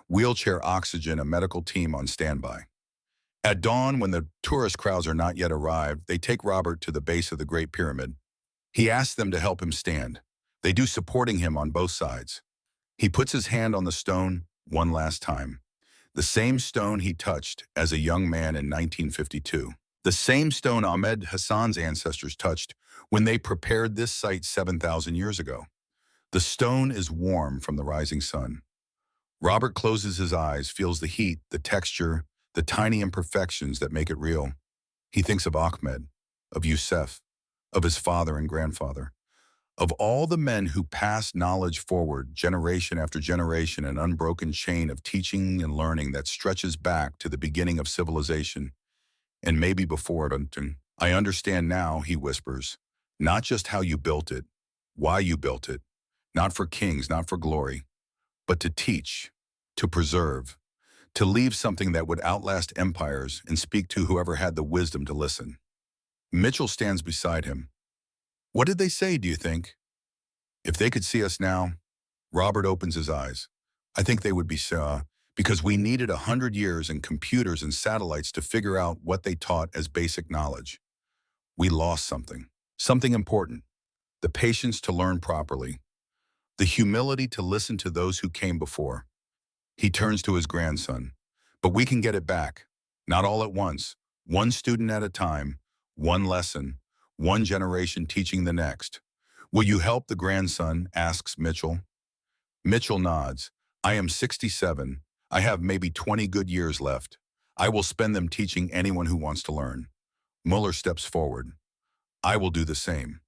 Speaker 1: Wheelchair oxygen, a medical team on standby. At dawn, when the tourist crowds are not yet arrived, they take Robert to the base of the Great Pyramid. He asks them to help him stand. They do, supporting him on both sides. He puts his hand on the stone one last time. The same stone he touched as a young man in 1952. The same stone Ahmed Hassan's ancestors touched when they prepared this site 7,000 years ago. The stone is warm from the rising sun. Robert closes his eyes, feels the heat, the texture, the tiny imperfections that make it real. He thinks of Ahmed, of Youssef, of his father and grandfather, of all the men who passed knowledge forward generation after generation, an unbroken chain of teaching and learning that stretches back to the beginning of civilization, and maybe before it. I understand now, he whispers, not just how you built it, why you built it, not for kings, not for glory, but to teach, to preserve, to leave something that would outlast empires and speak to whoever had the wisdom to listen. Mitchell stands beside him. What did they say, do you think? If they could see us now, Robert opens his eyes. I think they would be because we needed 100 years and computers and satellites to figure out what they taught as basic knowledge. We lost something, something important, the patience to learn properly, the humility to listen to those who came before. He turns to his grandson. But we can get it back, not all at once, one student at a time, one lesson, one generation teaching the next. Will you help, the grandson asks Mitchell. Mitchell nods. I am 67. I have maybe 20 good years left. I will spend them teaching anyone who wants to learn. Mueller steps forward. I will do the same.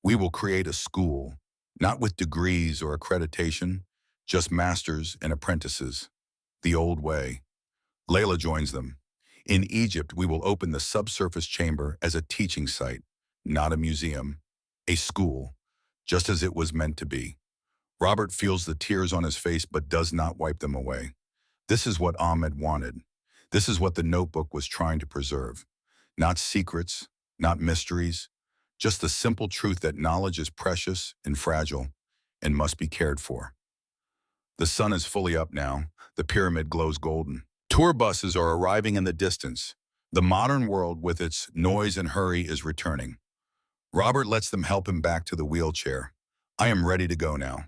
Speaker 1: We will create a school, not with degrees or accreditation, just masters and apprentices. The old way. Layla joins them. In Egypt, we will open the subsurface chamber as a teaching site, not a museum, a school, just as it was meant to be. Robert feels the tears on his face but does not wipe them away. This is what Ahmed wanted. This is what the notebook was trying to preserve. Not secrets, not mysteries, just the simple truth that knowledge is precious and fragile and must be cared for. The sun is fully up now. The pyramid glows golden. Tour buses are arriving in the distance. The modern world with its noise and hurry is returning. Robert lets them help him back to the wheelchair. I am ready to go now.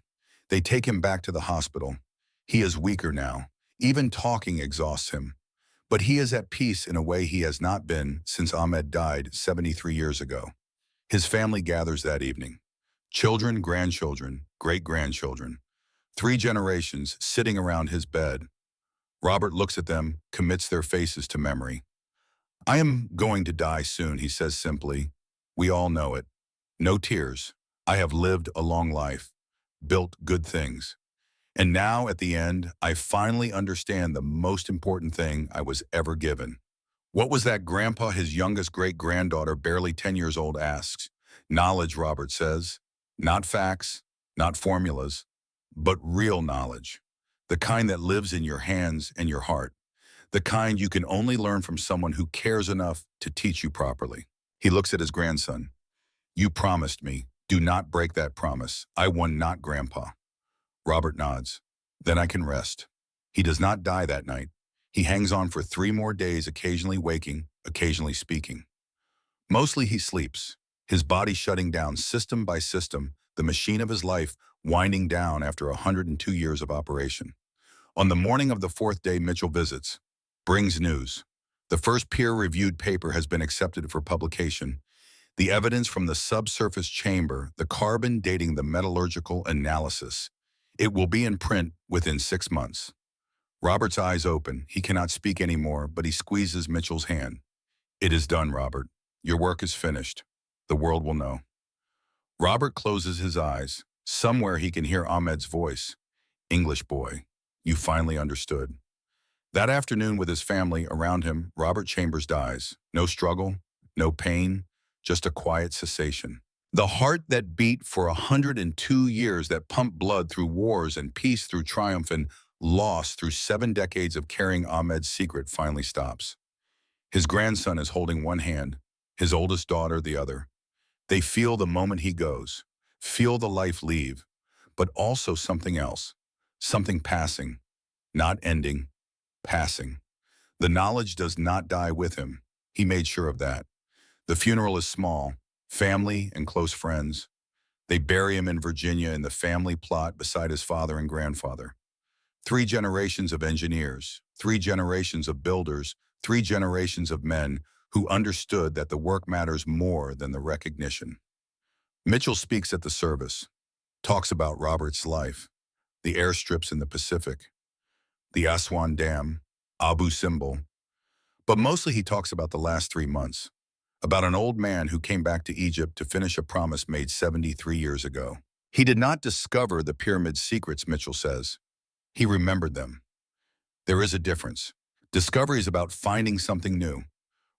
Speaker 1: They take him back to the hospital. He is weaker now. Even talking exhausts him. But he is at peace in a way he has not been since Ahmed died 73 years ago. His family gathers that evening. Children, grandchildren, great-grandchildren. 3 generations sitting around his bed. Robert looks at them, commits their faces to memory. I am going to die soon, he says simply. We all know it. No tears. I have lived a long life, built good things. And now, at the end, I finally understand the most important thing I was ever given. What was that, Grandpa? His youngest great-granddaughter, barely 10 years old, asks. Knowledge, Robert says. Not facts, not formulas, but real knowledge. The kind that lives in your hands and your heart. The kind you can only learn from someone who cares enough to teach you properly. He looks at his grandson. You promised me. Do not break that promise. I won not, Grandpa. Robert nods. Then I can rest. He does not die that night. He hangs on for 3 more days, occasionally waking, occasionally speaking. Mostly he sleeps, his body shutting down system by system, the machine of his life winding down after 102 years of operation. On the morning of the 4th day, Mitchell visits, brings news. The first peer-reviewed paper has been accepted for publication. The evidence from the subsurface chamber, the carbon dating the metallurgical analysis. It will be in print within 6 months. Robert's eyes open. He cannot speak anymore, but he squeezes Mitchell's hand. It is done, Robert. Your work is finished. The world will know. Robert closes his eyes. Somewhere he can hear Ahmed's voice. English boy, you finally understood. That afternoon with his family around him, Robert Chambers dies. No struggle, no pain, just a quiet cessation. The heart that beat for 102 years, that pumped blood through wars and peace through triumph and loss through 7 decades of carrying Ahmed's secret, finally stops. His grandson is holding one hand, his oldest daughter the other. They feel the moment he goes, feel the life leave, but also something else, something passing, not ending, passing. The knowledge does not die with him. He made sure of that. The funeral is small, family and close friends. They bury him in Virginia in the family plot beside his father and grandfather. 3 generations of engineers, 3 generations of builders, 3 generations of men who understood that the work matters more than the recognition. Mitchell speaks at the service, talks about Robert's life, the airstrips in the Pacific, the Aswan Dam, Abu Simbel, but mostly he talks about the last 3 months, about an old man who came back to Egypt to finish a promise made 73 years ago. He did not discover the pyramid's secrets, Mitchell says. He remembered them. There is a difference. Discovery is about finding something new.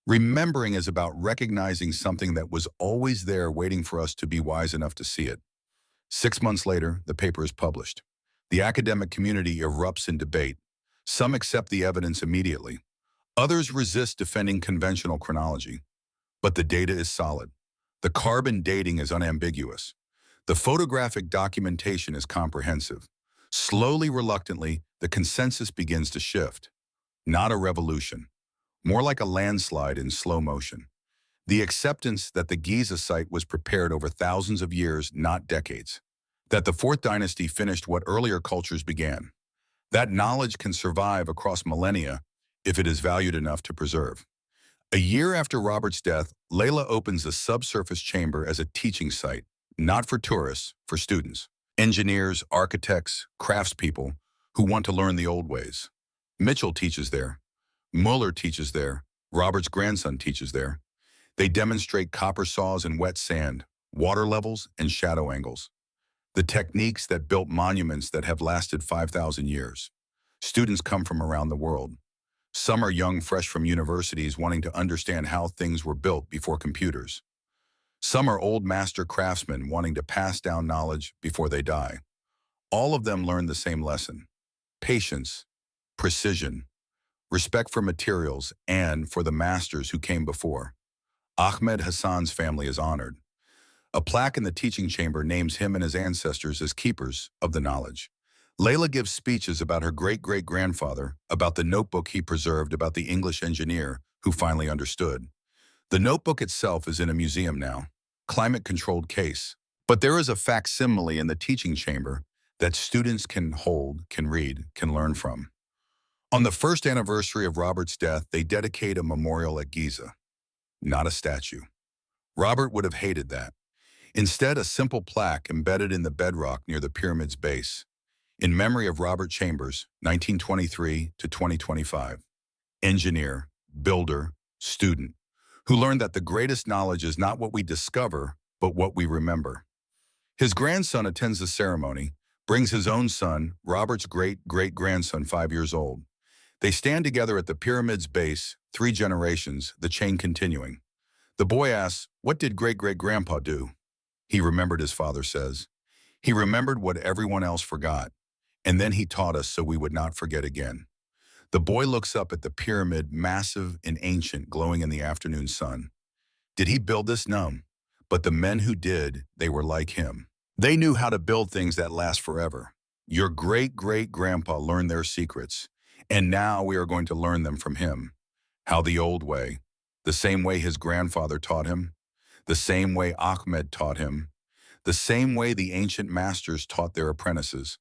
Speaker 1: Remembering is about recognizing something that was always there waiting for us to be wise enough to see it. 6 months later, the paper is published. The academic community erupts in debate. Some accept the evidence immediately. Others resist defending conventional chronology. But the data is solid. The carbon dating is unambiguous. The photographic documentation is comprehensive. Slowly, reluctantly, the consensus begins to shift. Not a revolution. More like a landslide in slow motion. The acceptance that the Giza site was prepared over thousands of years, not decades. That the 4th dynasty finished what earlier cultures began. That knowledge can survive across millennia if it is valued enough to preserve. A year after Robert's death, Layla opens the subsurface chamber as a teaching site, not for tourists, for students. Engineers, architects, craftspeople who want to learn the old ways. Mitchell teaches there. Mueller teaches there. Robert's grandson teaches there. They demonstrate copper saws and wet sand, water levels and shadow angles. The techniques that built monuments that have lasted 5,000 years. Students come from around the world. Some are young, fresh from universities wanting to understand how things were built before computers. Some are old master craftsmen wanting to pass down knowledge before they die. All of them learn the same lesson. Patience, precision, respect for materials, and for the masters who came before. Ahmed Hassan's family is honored. A plaque in the teaching chamber names him and his ancestors as keepers of the knowledge. Layla gives speeches about her great-great-grandfather, about the notebook he preserved, about the English engineer who finally understood. The notebook itself is in a museum now, climate-controlled case. But there is a facsimile in the teaching chamber that students can hold, can read, can learn from. On the 1st anniversary of Robert's death, they dedicate a memorial at Giza, not a statue. Robert would have hated that. Instead, a simple plaque embedded in the bedrock near the pyramid's base. In memory of Robert Chambers, 1923 to 2025. Engineer, builder, student, who learned that the greatest knowledge is not what we discover, but what we remember. His grandson attends the ceremony, brings his own son, Robert's great-great-grandson, 5 years old. They stand together at the pyramid's base, 3 generations, the chain continuing. The boy asks, "What did great-great-grandpa do?" He remembered, his father says. He remembered what everyone else forgot, and then he taught us so we would not forget again. The boy looks up at the pyramid, massive and ancient, glowing in the afternoon sun. Did he build this? No. But the men who did, they were like him. They knew how to build things that last forever. Your great-great-grandpa learned their secrets, and now we are going to learn them from him. How? The old way. The same way his grandfather taught him. The same way Ahmed taught him. The same way the ancient masters taught their apprentices.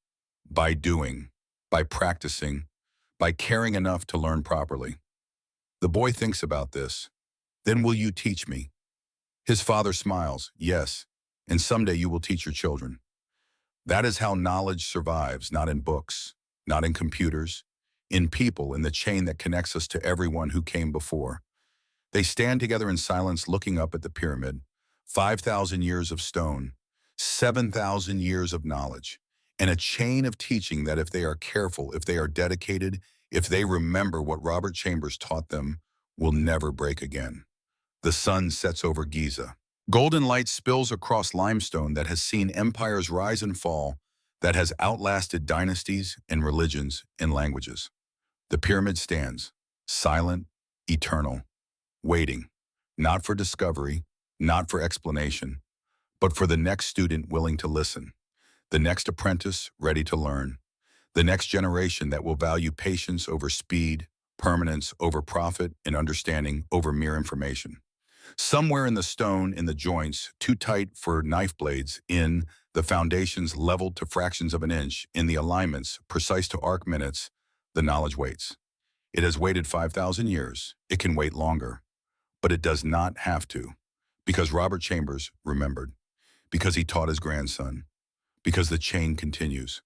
Speaker 1: By doing, by practicing, by caring enough to learn properly. The boy thinks about this. Then will you teach me? His father smiles. Yes, and someday you will teach your children. That is how knowledge survives, not in books, not in computers, in people, in the chain that connects us to everyone who came before. They stand together in silence, looking up at the pyramid. 5,000 years of stone, 7,000 years of knowledge, and a chain of teaching that if they are careful, if they are dedicated, if they remember what Robert Chambers taught them, will never break again. The sun sets over Giza. Golden light spills across limestone that has seen empires rise and fall, that has outlasted dynasties and religions and languages. The pyramid stands, silent, eternal, waiting, not for discovery, not for explanation, but for the next student willing to listen, the next apprentice ready to learn, the next generation that will value patience over speed, permanence over profit, and understanding over mere information. Somewhere in the stone, in the joints, too tight for knife blades, in the foundations leveled to fractions of an inch, in the alignments precise to arc minutes, the knowledge waits. It has waited 5,000 years. It can wait longer. But it does not have to. Because Robert Chambers remembered. Because he taught his grandson. Because the chain continues.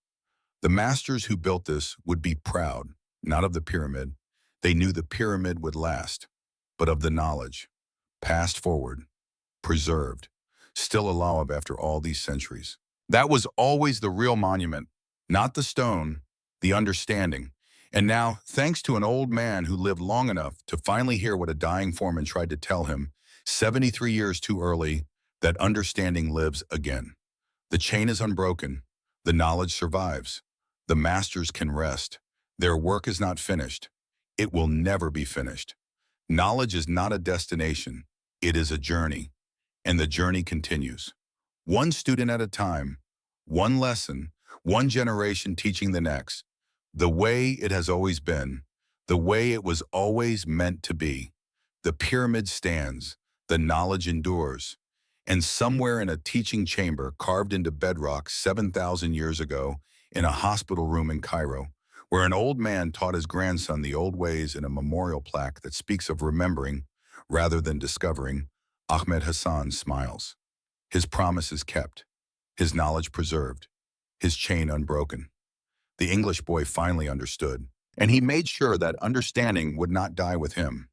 Speaker 1: The masters who built this would be proud, not of the pyramid. They knew the pyramid would last, but of the knowledge. Passed forward, preserved, still alive after all these centuries. That was always the real monument, not the stone, the understanding. And now, thanks to an old man who lived long enough to finally hear what a dying foreman tried to tell him, 73 years too early, that understanding lives again. The chain is unbroken. The knowledge survives. The masters can rest. Their work is not finished. It will never be finished. Knowledge is not a destination. It is a journey. And the journey continues. One student at a time, one lesson, one generation teaching the next. The way it has always been, the way it was always meant to be. The pyramid stands, the knowledge endures. And somewhere in a teaching chamber carved into bedrock 7,000 years ago, in a hospital room in Cairo, where an old man taught his grandson the old ways in a memorial plaque that speaks of remembering rather than discovering, Ahmed Hassan smiles. His promise is kept, his knowledge preserved, his chain unbroken. The English boy finally understood, and he made sure that understanding would not die with him.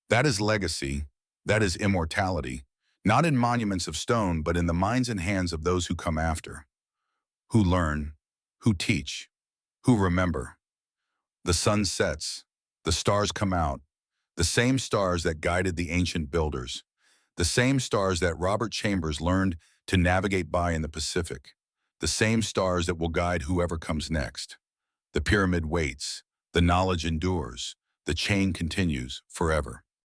Speaker 1: That is legacy, that is immortality, not in monuments of stone, but in the minds and hands of those who come after, who learn, who teach, who remember. The sun sets, the stars come out, the same stars that guided the ancient builders, the same stars that Robert Chambers learned to navigate by in the Pacific, the same stars that will guide whoever comes next. The pyramid waits, the knowledge endures, the chain continues forever.